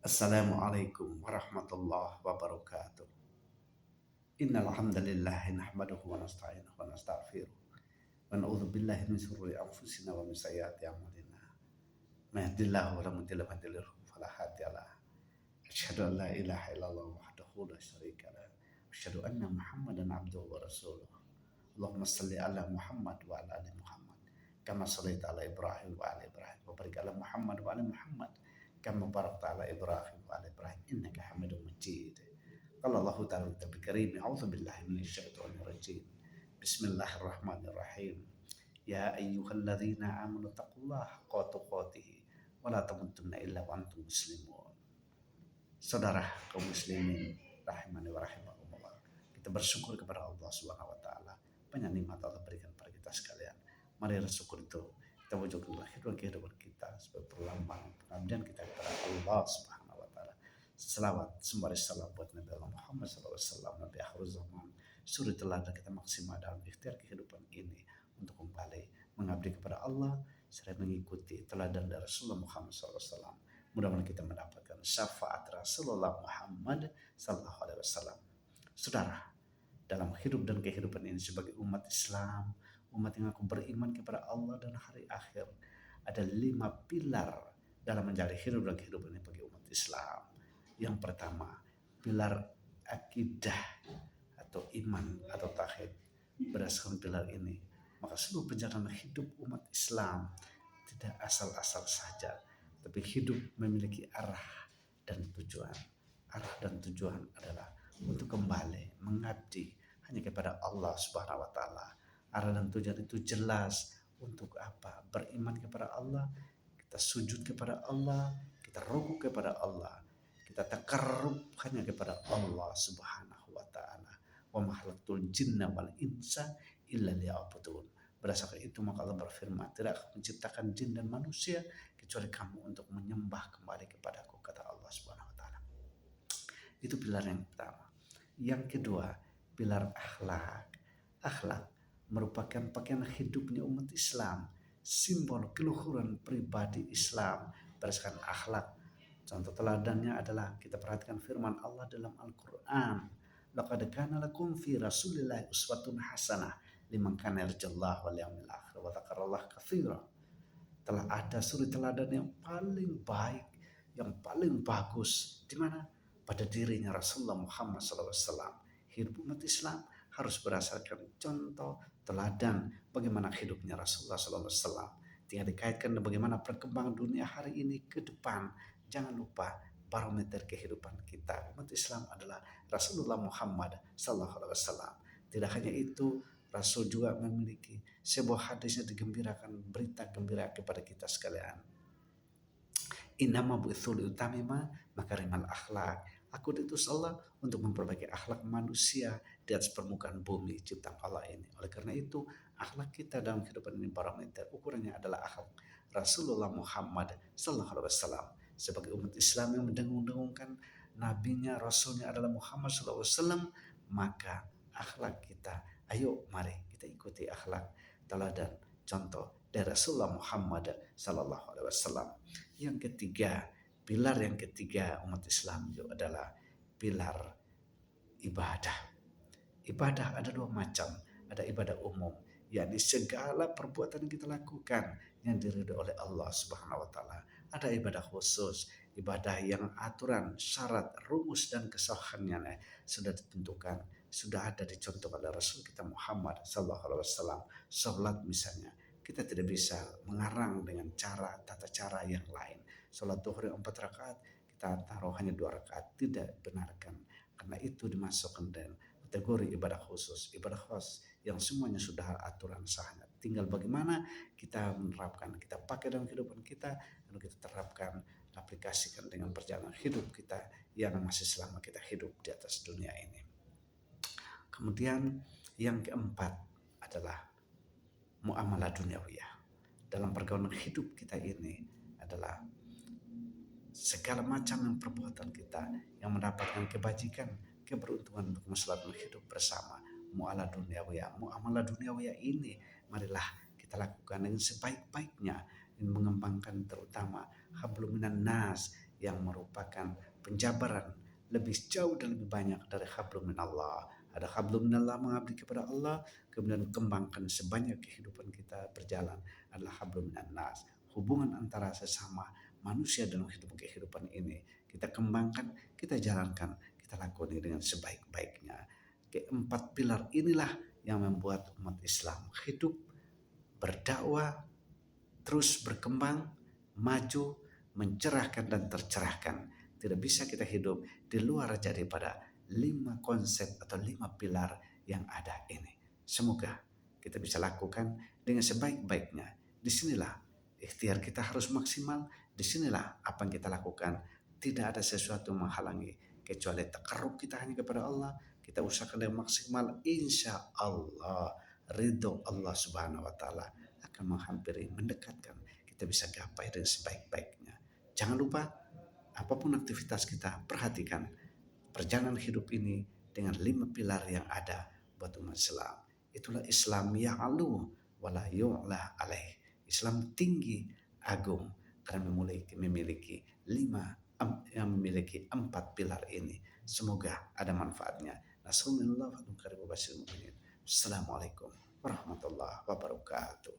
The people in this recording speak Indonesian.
Assalamualaikum warahmatullahi wabarakatuh. Innal hamdalillah nahmaduhu wa nasta'inuhu wa nastaghfiruh wa na'udzu billahi min shururi anfusina wa min sayyiati a'malina. May yahdihillahu fala mudilla lahu wa fala hadiya lahu. Asyhadu an la ilaha illallah wahdahu la syarika lahu. Asyhadu anna Muhammadan abduhu wa rasuluh. Allahumma shalli ala Muhammad wa ala ali Muhammad kama shallaita ala Ibrahim wa ala Ibrahim wa barik ala Muhammad wa ala Muhammad kama barakta ala Ibrahim wa ala Ibrahim innaka Hamidum Majid. Qala Allah ta'ala fi karim, a'udzu billahi minasyaitonir rajim. Bismillahirrahmanirrahim. Ya ayyuhalladzina amanu taqullaha haqqa tuqatih wa la tamutunna illa wa antum muslimun. Saudara kaum muslimin rahimani wa rahimakumullah. Kita bersyukur kepada Allah Subhanahu wa taala. Banyak nikmat Allah berikan pada kita sekalian. Mari bersyukur itu kita wujudkan kehidupan kita sebagai perlambang pengabdian kita kepada Allah Subhanahu wa taala. Selawat sembari salam buat Nabi Muhammad SAW, Nabi akhir zaman, suri teladan kita maksimal dalam ikhtiar kehidupan ini untuk kembali mengabdi kepada Allah serta mengikuti teladan dari Rasulullah Muhammad SAW. Mudah-mudahan kita mendapatkan syafaat Rasulullah Muhammad SAW. Saudara, dalam hidup dan kehidupan ini sebagai umat Islam, umat yang aku beriman kepada Allah dan hari akhir, ada 5 pilar dalam menjalani hidup dan kehidupan ini bagi umat Islam. Yang pertama, pilar akidah atau iman atau tauhid. Berdasarkan pilar ini, maka seluruh perjalanan hidup umat Islam tidak asal-asal saja, tapi hidup memiliki arah dan tujuan. Arah dan tujuan adalah untuk kembali mengabdi hanya kepada Allah Subhanahu wa taala. Arah dan tujuan itu jelas. Untuk apa? Beriman kepada Allah, kita sujud kepada Allah, kita ruku kepada Allah, kita takarrub hanya kepada Allah Subhanahu wa taala. Wa ma khalaqtul jinna wal insa illa liya'budun. Berdasarkan itu maka Allah berfirman, tidak akan menciptakan jin dan manusia kecuali kamu untuk menyembah kembali kepadaku, kata Allah Subhanahu wa taala. Itu pilar yang pertama. Yang kedua, pilar akhlak. Akhlak merupakan pakaian hidupnya umat Islam, simbol keluhuran pribadi Islam berdasarkan akhlak. Contoh teladannya adalah kita perhatikan firman Allah dalam Al-Quran. Laqad kana lakum fi Rasulillahi uswatun hasanah liman kana yarjullaha wal yawmil akhir wa dzakarallaha katsira. Telah ada suri teladan yang paling baik, yang paling bagus di mana? Pada dirinya Rasulullah Muhammad SAW. Hidup umat Islam harus berdasarkan contoh teladan bagaimana hidupnya Rasulullah SAW. Tinggal dikaitkan dengan bagaimana perkembangan dunia hari ini ke depan. Jangan lupa barometer kehidupan kita umat Islam adalah Rasulullah Muhammad SAW. Tidak hanya itu, Rasul juga memiliki sebuah hadis yang digembirakan, berita gembira kepada kita sekalian. Innama bu'itsu liutamima makarimal akhlak. Aku diutus Allah untuk memperbaiki akhlak manusia di atas permukaan bumi ciptaan Allah ini. Oleh karena itu, akhlak kita dalam kehidupan ini barometer ukurannya adalah akhlak Rasulullah Muhammad SAW. Sebagai umat Islam yang mendengung-dengungkan nabinya, rasulnya adalah Muhammad SAW, maka akhlak kita, ayo mari kita ikuti akhlak teladan contoh dari Rasulullah Muhammad SAW. Yang ketiga, pilar yang ketiga umat Islam itu adalah pilar ibadah. Ibadah ada 2 macam. Ada ibadah umum, yakni segala perbuatan yang kita lakukan yang diridhoi oleh Allah Subhanahu wa taala. Ada ibadah khusus, ibadah yang aturan, syarat, rumus dan kesahihannya sudah ditentukan, sudah ada dicontoh oleh Rasul kita Muhammad SAW. Salat misalnya, kita tidak bisa mengarang dengan tata cara yang lain. Salat zuhur 4 rakaat, kita taruh hanya 2 rakaat, tidak benarkan. Karena itu dimasukkan dalam kategori ibadah khusus, ibadah khas yang semuanya sudah aturan sahnya. Tinggal bagaimana kita menerapkan, kita pakai dalam kehidupan kita, lalu kita terapkan, aplikasikan dengan perjalanan hidup kita yang masih selama kita hidup di atas dunia ini. Kemudian yang keempat adalah muamalah duniawiyah. Dalam pergaulan hidup kita ini adalah segala macam perbuatan kita yang mendapatkan kebajikan, keberuntungan untuk kemaslahatan hidup bersama. Muamalah duniawiyah ini marilah kita lakukan dengan sebaik-baiknya, dan mengembangkan terutama hablum minan nas, yang merupakan penjabaran lebih jauh dan lebih banyak dari hablum minallah. Ada hablum minallah mengabdi kepada Allah, kemudian kembangkan sebanyak kehidupan kita berjalan adalah hablum minannas. Hubungan antara sesama manusia dalam kehidupan ini kita kembangkan, kita jalankan, kita lakukan dengan sebaik-baiknya. Keempat pilar inilah yang membuat umat Islam hidup, berdakwah, terus berkembang, maju, mencerahkan dan tercerahkan. Tidak bisa kita hidup di luar daripada 5 konsep atau 5 pilar yang ada ini. Semoga kita bisa lakukan dengan sebaik-baiknya. Disinilah ikhtiar kita harus maksimal. Disinilah apa yang kita lakukan tidak ada sesuatu yang menghalangi kecuali takarrub kita hanya kepada Allah. Kita usahakan dengan maksimal, insya Allah ridho Allah Subhanahu wa taala akan menghampiri, mendekatkan, kita bisa gapai dengan sebaik-baiknya. Jangan lupa, apapun aktivitas kita, perhatikan perjalanan hidup ini dengan 5 pilar yang ada buat umat Islam. Itulah Islam ya'lu wala yu'la alaih. Islam tinggi, agung, karena memiliki 4 pilar ini. Semoga ada manfaatnya. Assalamualaikum warahmatullahi wabarakatuh.